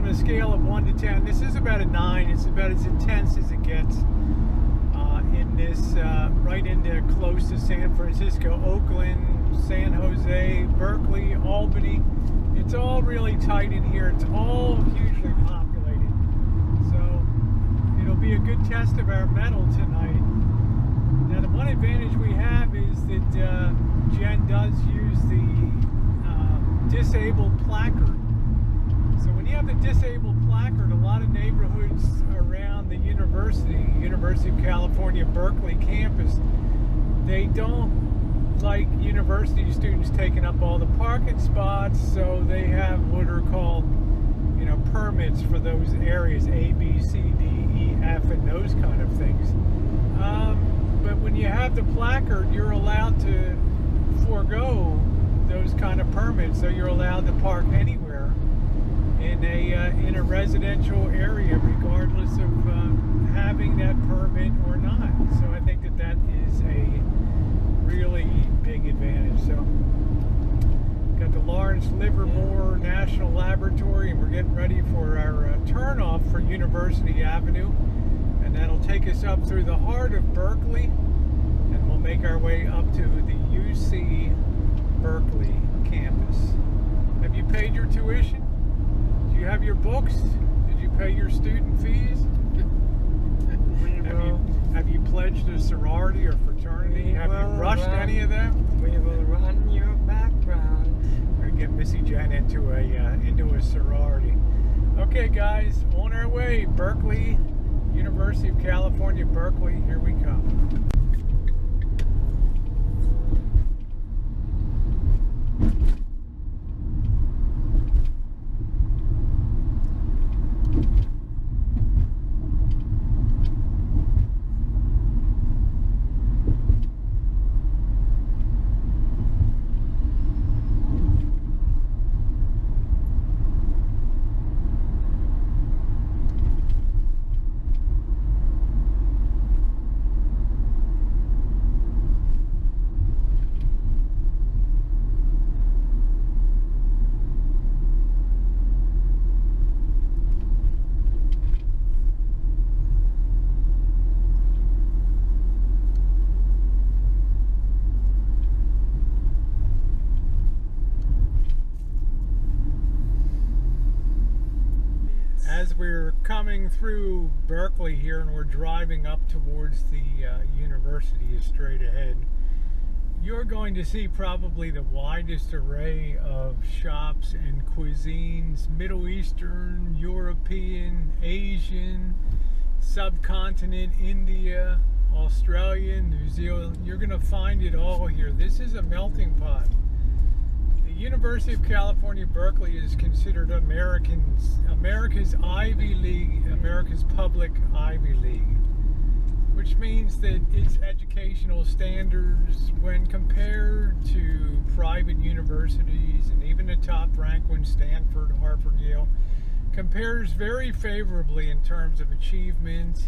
a scale of 1 to 10, this is about a 9. It's about as intense as it gets in this, right into close to San Francisco, Oakland, San Jose, Berkeley, Albany. It's all really tight in here. It's all hugely populated. So it'll be a good test of our mettle tonight. Now, the one advantage we have is that Jen does use the disabled placard. So when you have the disabled placard, a lot of neighborhoods around the University of California, Berkeley campus, they don't like university students taking up all the parking spots, so they have what are called, you know, permits for those areas, A, B, C, D, E, F, and those kind of things. But when you have the placard, you're allowed to forego those kind of permits, so you're allowed to park anywhere in a residential area, regardless of having that permit or not. So I think that that is a really big advantage. So got the Lawrence Livermore National Laboratory, and we're getting ready for our turnoff for University Avenue, and that'll take us up through the heart of Berkeley, and we'll make our way up to the UC Berkeley campus. Have you paid your tuition? Do you have your books? Did you pay your student fees? Have you pledged a sorority or fraternity? Have you rushed any of them? We will run your background. We're gonna get Missy Jen into a sorority. Okay, guys, on our way. Berkeley, University of California, Berkeley. Here we come. As we're coming through Berkeley here and we're driving up towards the university straight ahead, you're going to see probably the widest array of shops and cuisines, Middle Eastern, European, Asian, subcontinent, India, Australian, New Zealand. You're going to find it all here. This is a melting pot. The University of California, Berkeley is considered America's Ivy League, America's public Ivy League, which means that its educational standards, when compared to private universities and even the top ranked ones, Stanford, Harvard, Yale, compares very favorably in terms of achievement,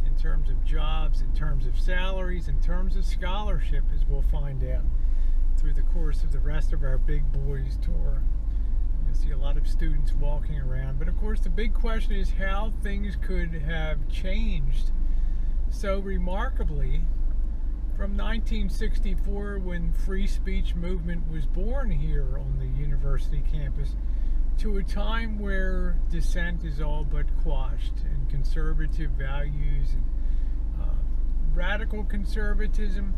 in terms of jobs, in terms of salaries, in terms of scholarship, as we'll find out through the course of the rest of our Big Boys tour. You'll see a lot of students walking around, but of course the big question is how things could have changed so remarkably from 1964, when free speech movement was born here on the university campus, to a time where dissent is all but quashed and conservative values and radical conservatism,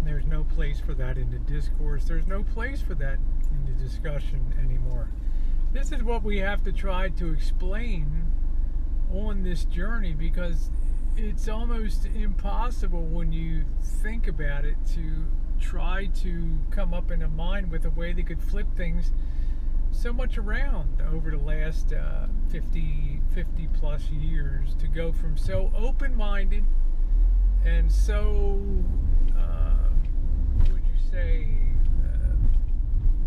there's no place for that in the discourse. There's no place for that in the discussion anymore. This is what we have to try to explain on this journey, because it's almost impossible when you think about it to try to come up in a mind with a way that could flip things so much around over the last 50 plus years, to go from so open-minded and so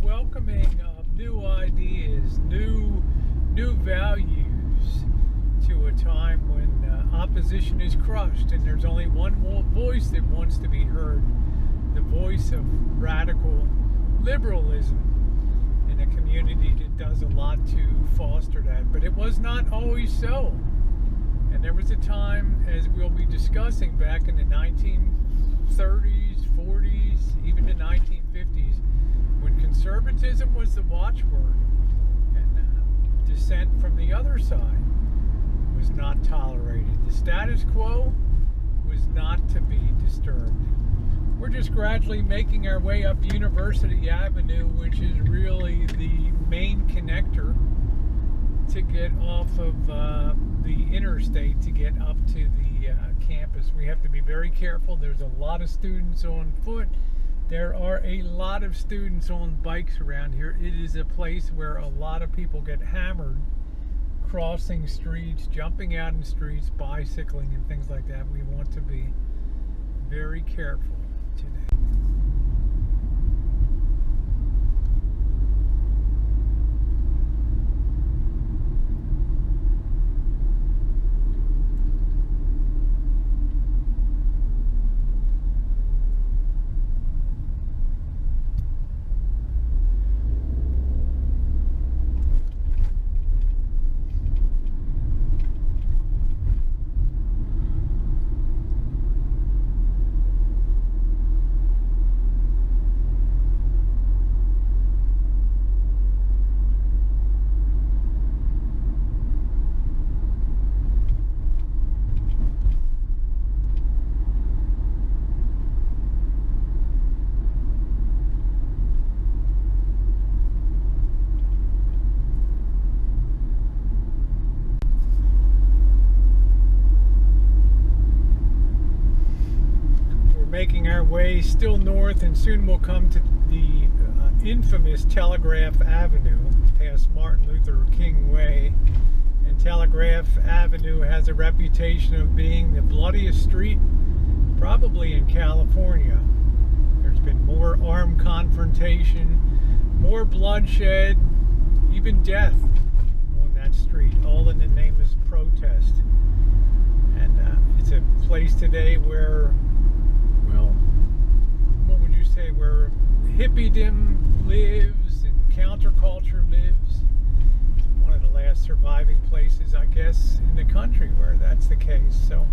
welcoming of new ideas, new values, to a time when opposition is crushed and there's only one more voice that wants to be heard, the voice of radical liberalism in a community community that does a lot to foster that, but it was not always so. And there was a time, as we'll be discussing, back in the 1930s, 40s, even the 1950s, when conservatism was the watchword, and dissent from the other side was not tolerated. The status quo was not to be disturbed. We're just gradually making our way up University Avenue, which is really the main connector to get off of the interstate to get up to the campus. We have to be very careful. There's a lot of students on foot. There are a lot of students on bikes around here. It is a place where a lot of people get hammered crossing streets, jumping out in streets, bicycling and things like that. We want to be very careful today. Making our way still north, and soon we'll come to the infamous Telegraph Avenue past Martin Luther King Way. And Telegraph Avenue has a reputation of being the bloodiest street probably in California. There's been more armed confrontation, more bloodshed, even death on that street, all in the name of protest. And it's a place today where, well, what would you say, where hippiedom lives and counterculture lives. One of the last surviving places, I guess, in the country where that's the case. So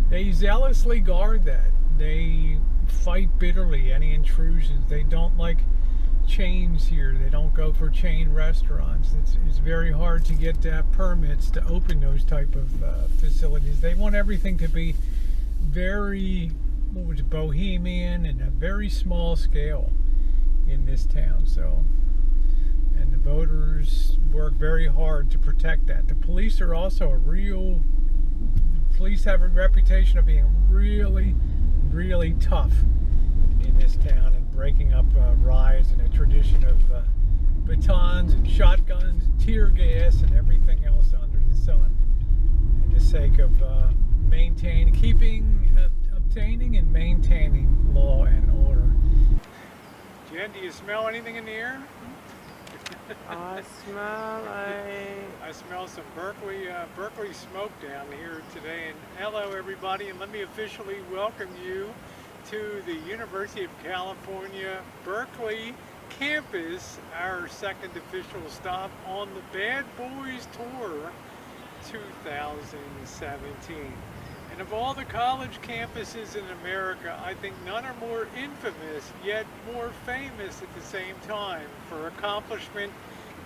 they zealously guard that. They fight bitterly any intrusions. They don't like chains here. They don't go for chain restaurants. It's very hard to get permits to open those type of facilities. They want everything to be very bohemian and a very small scale in this town. So, and the voters work very hard to protect that. The police are also the police have a reputation of being really, really tough in this town and breaking up riots, and a tradition of batons and shotguns and tear gas and everything else under the sun, in the sake of obtaining and maintaining law and order. Jen, do you smell anything in the air? I smell some Berkeley smoke down here today. And hello everybody, and let me officially welcome you to the University of California, Berkeley campus, our second official stop on the Bad Boys Tour 2017. And of all the college campuses in America, I think none are more infamous, yet more famous at the same time for accomplishment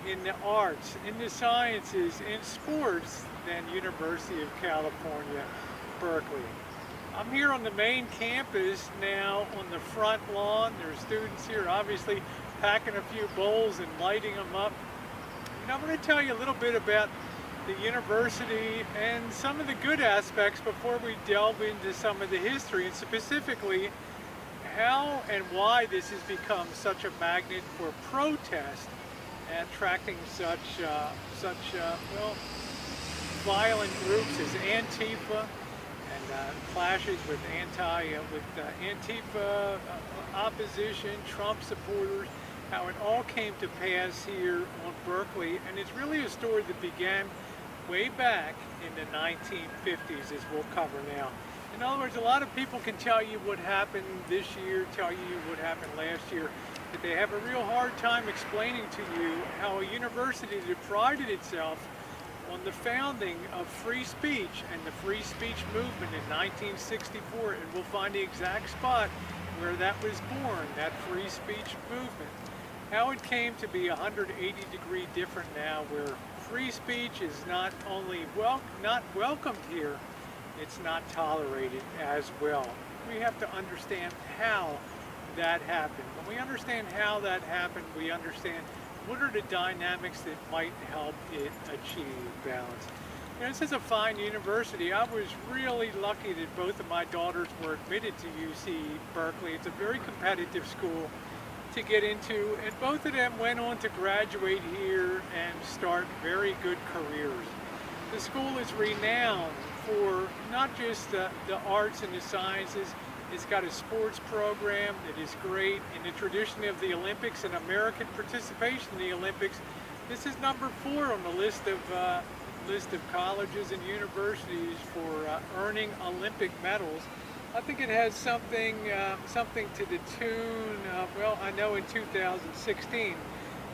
in the arts, in the sciences, in sports than University of California, Berkeley. I'm here on the main campus now on the front lawn. There's students here obviously packing a few bowls and lighting them up. And I'm going to tell you a little bit about the university and some of the good aspects before we delve into some of the history, and specifically how and why this has become such a magnet for protest, attracting such violent groups as Antifa, and clashes with Antifa opposition, Trump supporters, how it all came to pass here on Berkeley. And it's really a story that began way back in the 1950s, as we'll cover now. In other words, a lot of people can tell you what happened this year, tell you what happened last year. that they have a real hard time explaining to you how a university that prided itself on the founding of free speech and the free speech movement in 1964, and we'll find the exact spot where that was born, that free speech movement. How it came to be 180-degree different now, where free speech is not only not welcomed here, it's not tolerated as well. We have to understand how that happened. When we understand how that happened, we understand what are the dynamics that might help it achieve balance. You know, this is a fine university. I was really lucky that both of my daughters were admitted to UC Berkeley. It's a very competitive school to get into, and both of them went on to graduate here and start very good careers. The school is renowned for not just the arts and the sciences. It's got a sports program that is great. In the tradition of the Olympics and American participation in the Olympics, this is number 4 on the list of colleges and universities for earning Olympic medals. I think it has something to the tune of, well, I know in 2016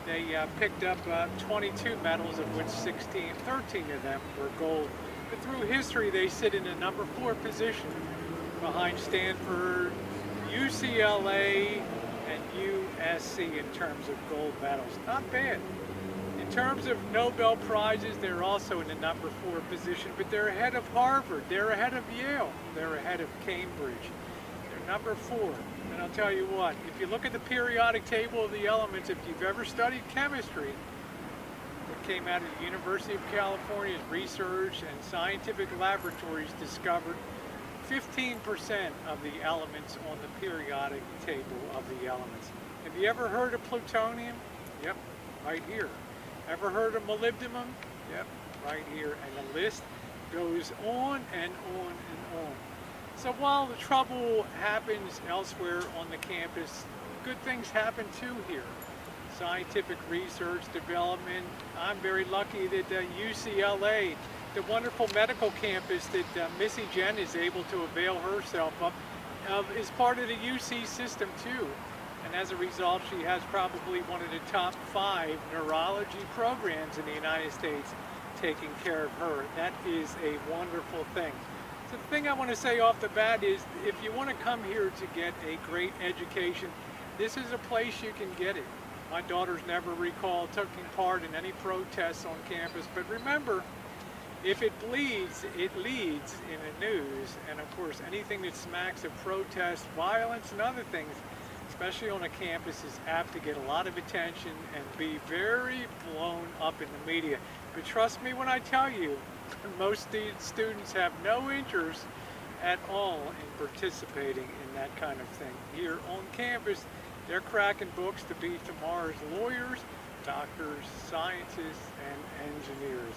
they picked up 22 medals, of which 13 of them were gold. But through history, they sit in a number 4 position behind Stanford, UCLA, and USC in terms of gold medals. Not bad. In terms of Nobel Prizes, they're also in the number 4 position, but they're ahead of Harvard, they're ahead of Yale, they're ahead of Cambridge. They're number 4. And I'll tell you what, if you look at the periodic table of the elements, if you've ever studied chemistry, it came out of the University of California's research and scientific laboratories discovered 15% of the elements on the periodic table of the elements. Have you ever heard of plutonium? Yep, right here. Ever heard of molybdenum? Yep, right here. And the list goes on and on and on. So while the trouble happens elsewhere on the campus, good things happen too here. Scientific research, development. I'm very lucky that UCLA, the wonderful medical campus that Missy Jen is able to avail herself of, is part of the UC system too. And as a result, she has probably one of the top 5 neurology programs in the United States taking care of her. That is a wonderful thing. So the thing I want to say off the bat is, if you want to come here to get a great education, this is a place you can get it. My daughters never recall taking part in any protests on campus, but remember, if it bleeds, it leads in the news. And of course, anything that smacks of protest, violence, and other things, especially on a campus, is apt to get a lot of attention and be very blown up in the media. But trust me when I tell you, most students have no interest at all in participating in that kind of thing. Here on campus, they're cracking books to be tomorrow's lawyers, doctors, scientists, and engineers.